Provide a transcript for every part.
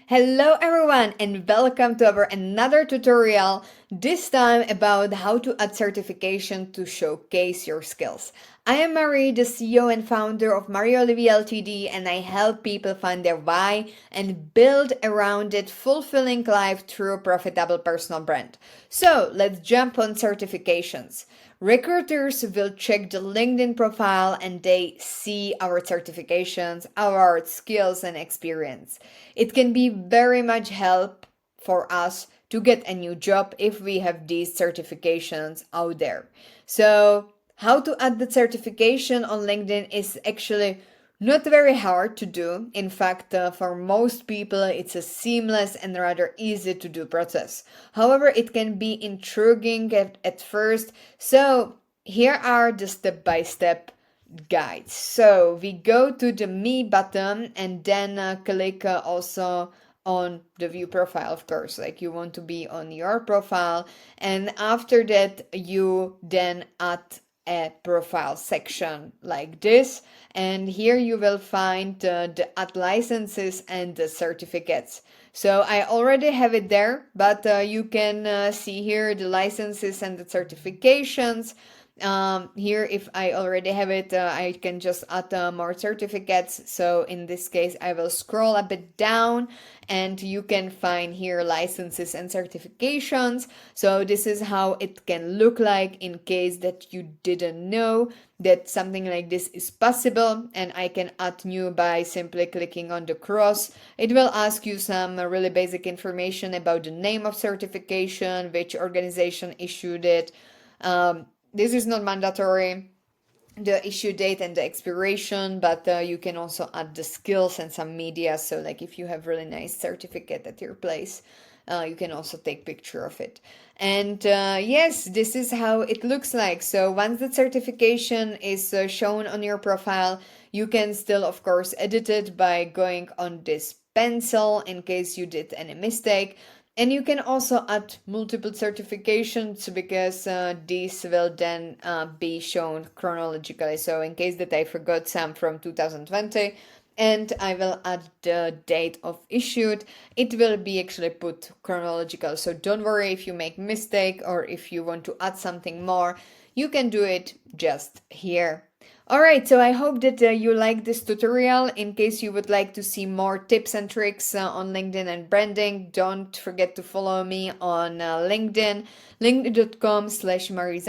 Hello everyone and welcome to our another tutorial, this time about how to add certification to showcase your skills. I am Marie, the CEO and founder of Marie Olivier Ltd, and I help people find their why and build around it fulfilling life through a profitable personal brand. So let's jump on certifications. Recruiters will check the LinkedIn profile and they see our certifications, our skills and experience. It can be very much help for us to get a new job if we have these certifications out there. So how to add the certification on LinkedIn is actually not very hard to do. In fact, for most people, it's a seamless and rather easy to do process. However, it can be intriguing at first. So here are the step-by-step guides. So we go to the Me button and then click also on the view profile, of course, like you want to be on your profile. And after that, you then add a profile section like this, and here you will find the add licenses and the certificates. So I already have it there, but you can see here the licenses and the certifications. Here, if I already have it, I can just add more certificates. So in this case, I will scroll a bit down and you can find here licenses and certifications. So this is how it can look like in case that you didn't know that something like this is possible, and I can add new by simply clicking on the cross. It will ask you some really basic information about the name of certification, which organization issued it. This is not mandatory, the issue date and the expiration, but you can also add the skills and some media. So like if you have really nice certificate at your place, you can also take picture of it. And yes, this is how it looks like. So once the certification is shown on your profile, you can still of course edit it by going on this pencil in case you did any mistake. And you can also add multiple certifications because these will then be shown chronologically. So in case that I forgot some from 2020 and I will add the date of issued, it will be actually put chronological. So don't worry if you make mistake or if you want to add something more, you can do it just here. Alright, so I hope that you like this tutorial. In case you would like to see more tips and tricks on LinkedIn and branding, don't forget to follow me on LinkedIn, linkedin.com/Marie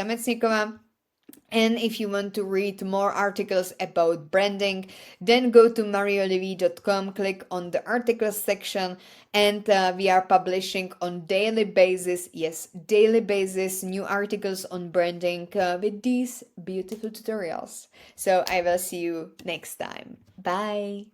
And if you want to read more articles about branding, then go to marieolivier.com, click on the articles section, and we are publishing on daily basis, yes, daily basis, new articles on branding with these beautiful tutorials. So I will see you next time. Bye!